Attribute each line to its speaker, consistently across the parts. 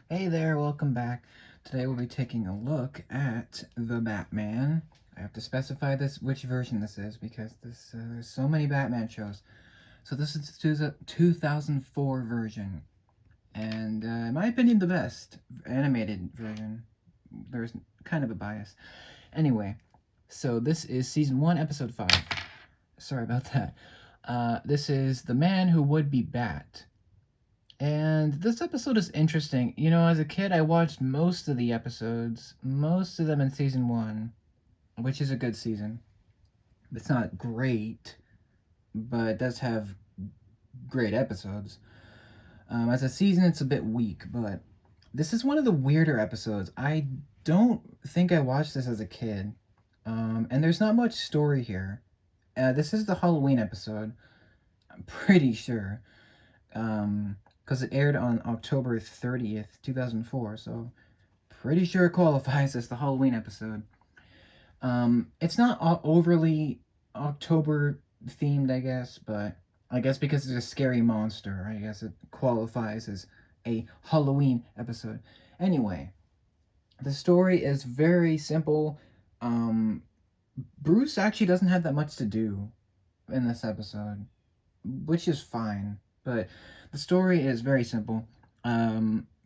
Speaker 1: Hey there, welcome back. Today we'll be taking a look at the Batman. I have to specify this which version this is because there's so many Batman shows. So this is the 2004 version, and in my opinion, the best animated version. There's kind of a bias. Anyway, so this is season 1, episode 5. Sorry about that. This is The Man Who Would Be Bat. And this episode is interesting. You know, as a kid, I watched most of the episodes, most of them in season 1, which is a good season. It's not great, but it does have great episodes. As a season, it's a bit weak, but this is one of the weirder episodes. I don't think I watched this as a kid, and there's not much story here. This is the Halloween episode, I'm pretty sure. Because it aired on October 30th, 2004, so pretty sure it qualifies as the Halloween episode. It's not overly October themed, I guess, but I guess because it's a scary monster, I guess it qualifies as a Halloween episode. Anyway, the story is very simple. Um, Bruce actually doesn't have that much to do in this episode, which is fine. But the story is very simple.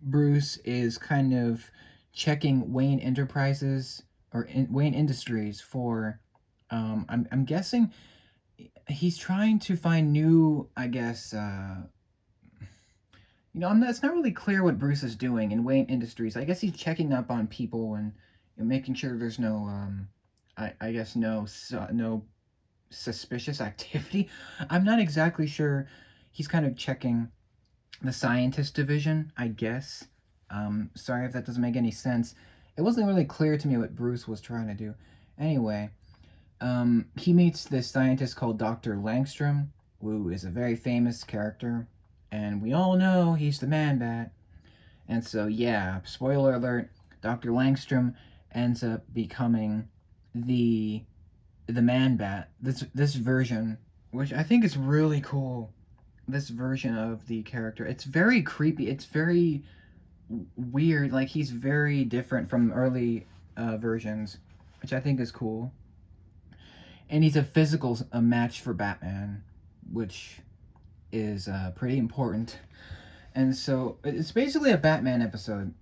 Speaker 1: Bruce is kind of checking Wayne Enterprises or Wayne Industries for. I'm guessing he's trying to find new. I guess. It's not really clear what Bruce is doing in Wayne Industries. I guess he's checking up on people and making sure there's no. I guess no suspicious activity. I'm not exactly sure. He's kind of checking the scientist division, I guess. Sorry if that doesn't make any sense. It wasn't really clear to me what Bruce was trying to do. Anyway, he meets this scientist called Dr. Langstrom, who is a very famous character, and we all know he's the Man Bat. And so, yeah, spoiler alert: Dr. Langstrom ends up becoming the the Man Bat. This version, which I think is really cool. This version of the character, it's very creepy. It's very weird. Like he's very different from early versions, which I think is cool. And he's a physical a match for Batman, which is pretty important. And so it's basically a Batman episode.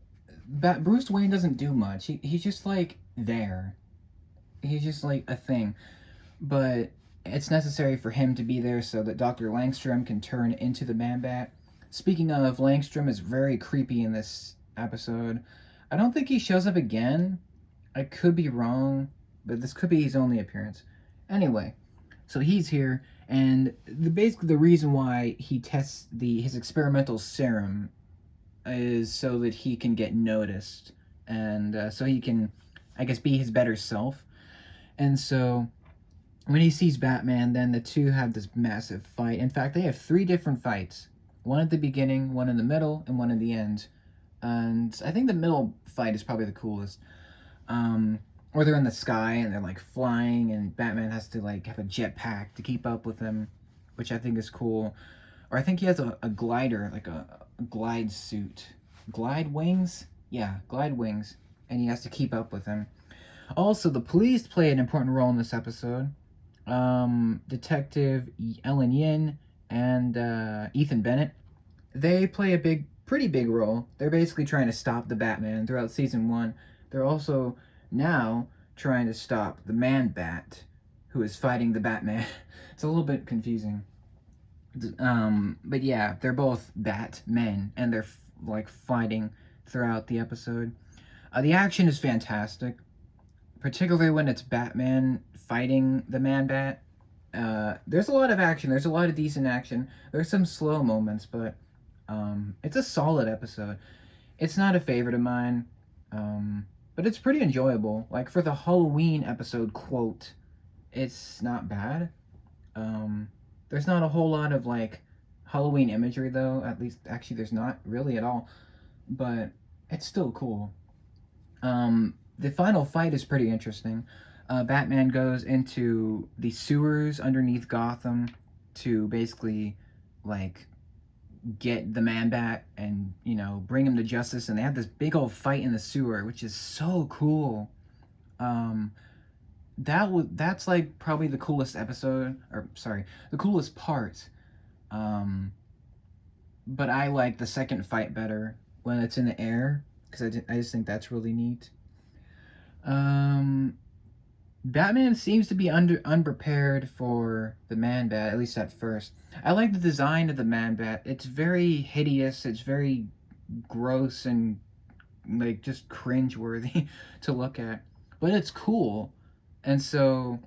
Speaker 1: Bruce Wayne doesn't do much. He's just like there. He's just like a thing. But it's necessary for him to be there so that Dr. Langstrom can turn into the Man Bat. Speaking of, Langstrom is very creepy in this episode. I don't think he shows up again. I could be wrong, but this could be his only appearance. Anyway, so he's here, and basically the reason why he tests his experimental serum is so that he can get noticed, and so he can, I guess, be his better self. And so when he sees Batman, then the two have this massive fight. In fact, they have three different fights: one at the beginning, one in the middle, and one at the end. And I think the middle fight is probably the coolest. Or they're in the sky and they're like flying, and Batman has to like have a jetpack to keep up with them, which I think is cool. Or I think he has a glider, like a glide suit, glide wings. Yeah, glide wings, and he has to keep up with them. Also, the police play an important role in this episode. Detective Ellen Yin and Ethan Bennett, they play a pretty big role. They're basically trying to stop the Batman throughout season 1. They're also now trying to stop the Man Bat, who is fighting the Batman. It's a little bit confusing. But yeah, they're both Batmen, and they're like fighting throughout the episode. The action is fantastic, particularly when it's Batman fighting the Man Bat. There's a lot of action. There's a lot of decent action. There's some slow moments, but it's a solid episode. It's not a favorite of mine, but it's pretty enjoyable. Like for the Halloween episode quote, it's not bad. Um, there's not a whole lot of like Halloween imagery though. At least, actually, there's not really at all. But it's still cool. The final fight is pretty interesting. Batman goes into the sewers underneath Gotham to basically like get the Man Bat and, you know, bring him to justice. And they have this big old fight in the sewer, which is so cool. Um, that's like probably the coolest episode, or sorry, the coolest part. Um, but I like the second fight better when it's in the air because I just think that's really neat. Um, Batman seems to be unprepared for the Man Bat, at least at first. I like the design of the Man Bat. It's very hideous. It's very gross and like just cringeworthy to look at, but it's cool, and so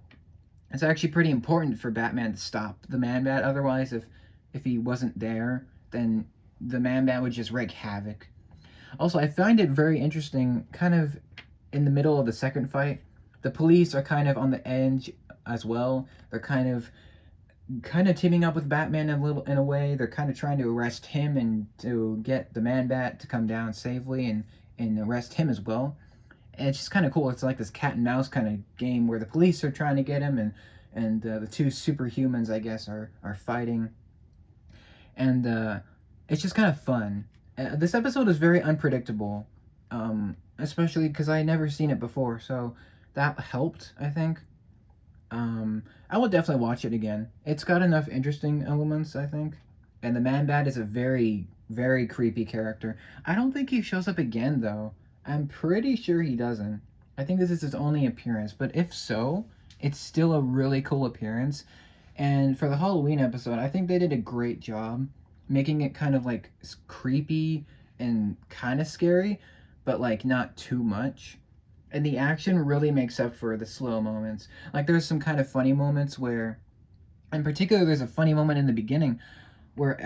Speaker 1: it's actually pretty important for Batman to stop the Man Bat. Otherwise, if he wasn't there, then the Man Bat would just wreak havoc. Also, I find it very interesting, kind of in the middle of the second fight, the police are kind of on the edge as well. They're kind of teaming up with Batman in a way. They're kind of trying to arrest him and to get the Man Bat to come down safely and arrest him as well. And it's just kind of cool. It's like this cat and mouse kind of game where the police are trying to get him and the two superhumans, I guess, are fighting, and it's just kind of fun. This episode is very unpredictable, especially because I never seen it before, so that helped, I think. I will definitely watch it again. It's got enough interesting elements, I think. And the Man Bat is a very, very creepy character. I don't think he shows up again, though. I'm pretty sure he doesn't. I think this is his only appearance, but if so, it's still a really cool appearance. And for the Halloween episode, I think they did a great job making it kind of like creepy and kind of scary, but like not too much. And the action really makes up for the slow moments. Like there's some kind of funny moments where, in particular, there's a funny moment in the beginning where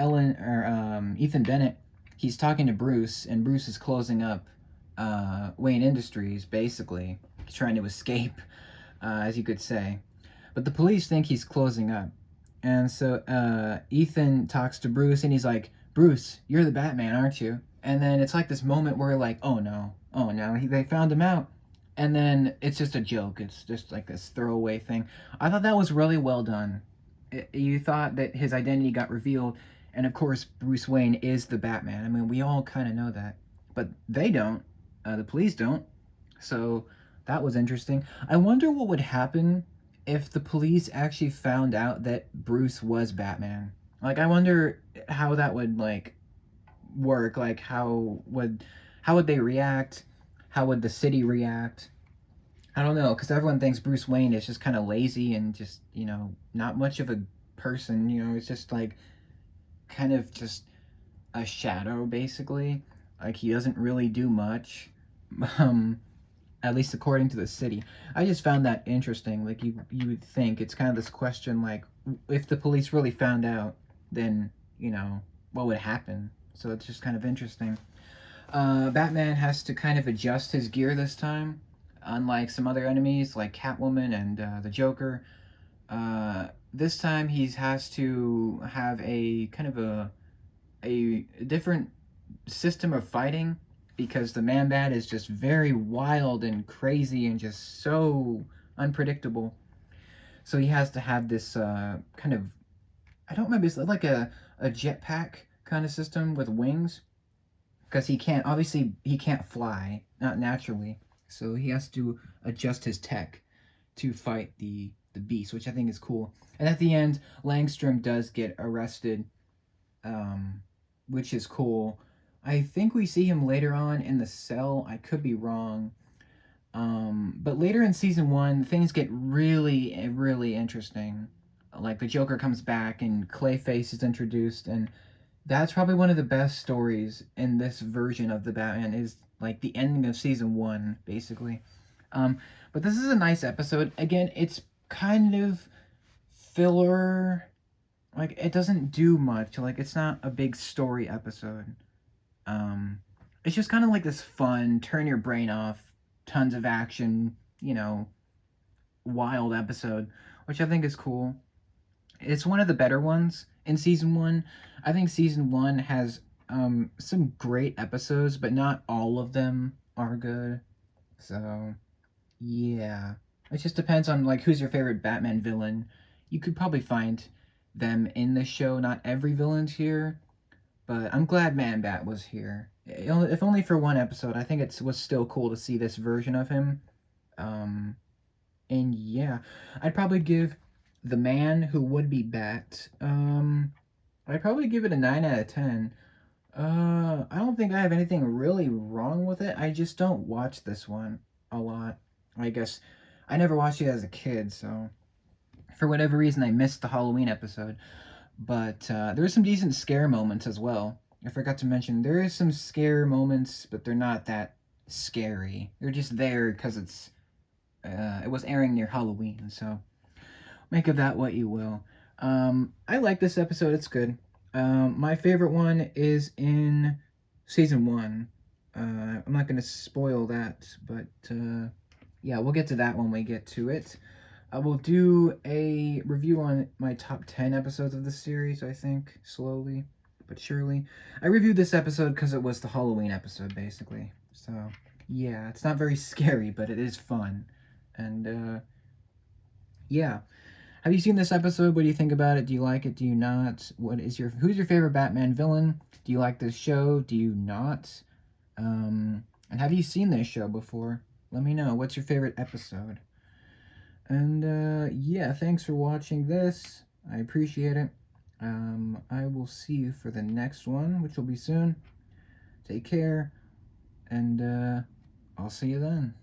Speaker 1: Ethan Bennett, he's talking to Bruce, and Bruce is closing up Wayne Industries, basically trying to escape, as you could say. But the police think he's closing up, and so Ethan talks to Bruce, and he's like, "Bruce, you're the Batman, aren't you?" And then it's like this moment where like, oh no, they found him out. And then it's just a joke. It's just like this throwaway thing. I thought that was really well done. You thought that his identity got revealed, and of course, Bruce Wayne is the Batman. I mean, we all kind of know that, but they don't. The police don't. So that was interesting. I wonder what would happen if the police actually found out that Bruce was Batman. Like, I wonder how that would like work. Like, how would they react? How would the city react? I don't know, because everyone thinks Bruce Wayne is just kind of lazy and just, not much of a person. It's just like kind of just a shadow, basically. Like, he doesn't really do much, um, at least according to the city. I just found that interesting. Like, you would think it's kind of this question, like, if the police really found out, then, what would happen? So it's just kind of interesting. Batman has to kind of adjust his gear this time, unlike some other enemies like Catwoman and the Joker. This time he has to have a kind of a different system of fighting because the Man Bat is just very wild and crazy and just so unpredictable. So he has to have this kind of, I don't remember, it's like a jetpack kind of system with wings because he can't fly, not naturally, so he has to adjust his tech to fight the beast, which I think is cool. And at the end, Langstrom does get arrested, which is cool. I think we see him later on in the cell. I could be wrong. But later in season one, things get really, really interesting. Like the Joker comes back and Clayface is introduced, and that's probably one of the best stories in this version of the Batman is like the ending of season one, basically. Um, but this is a nice episode. Again, it's kind of filler. Like it doesn't do much. Like it's not a big story episode. Um, it's just kind of like this fun, turn your brain off, tons of action, wild episode, which I think is cool. It's one of the better ones in season one. I think season one has some great episodes, but not all of them are good. So yeah, it just depends on like who's your favorite Batman villain. You could probably find them in the show. Not every villain's here, But I'm glad Man Bat was here. If only for one episode. I think it was still cool to see this version of him. Um, and yeah, I'd probably give The Man Who Would Be Bat. I'd probably give it a 9 out of 10. I don't think I have anything really wrong with it. I just don't watch this one a lot. I guess I never watched it as a kid, so for whatever reason I missed the Halloween episode. But there's some decent scare moments as well. I forgot to mention there is some scare moments, but they're not that scary. They're just there because it was airing near Halloween, so make of that what you will. I like this episode. It's good. My favorite one is in season one. I'm not going to spoil that, but yeah, we'll get to that when we get to it. I will do a review on my top 10 episodes of the series, I think, slowly but surely. I reviewed this episode because it was the Halloween episode, basically. So, yeah, it's not very scary, but it is fun. And, yeah. Have you seen this episode? What do you think about it? Do you like it? Do you not? Who's your favorite Batman villain? Do you like this show? Do you not? And have you seen this show before? Let me know. What's your favorite episode? And yeah, thanks for watching this. I appreciate it. I will see you for the next one, which will be soon. Take care, and I'll see you then.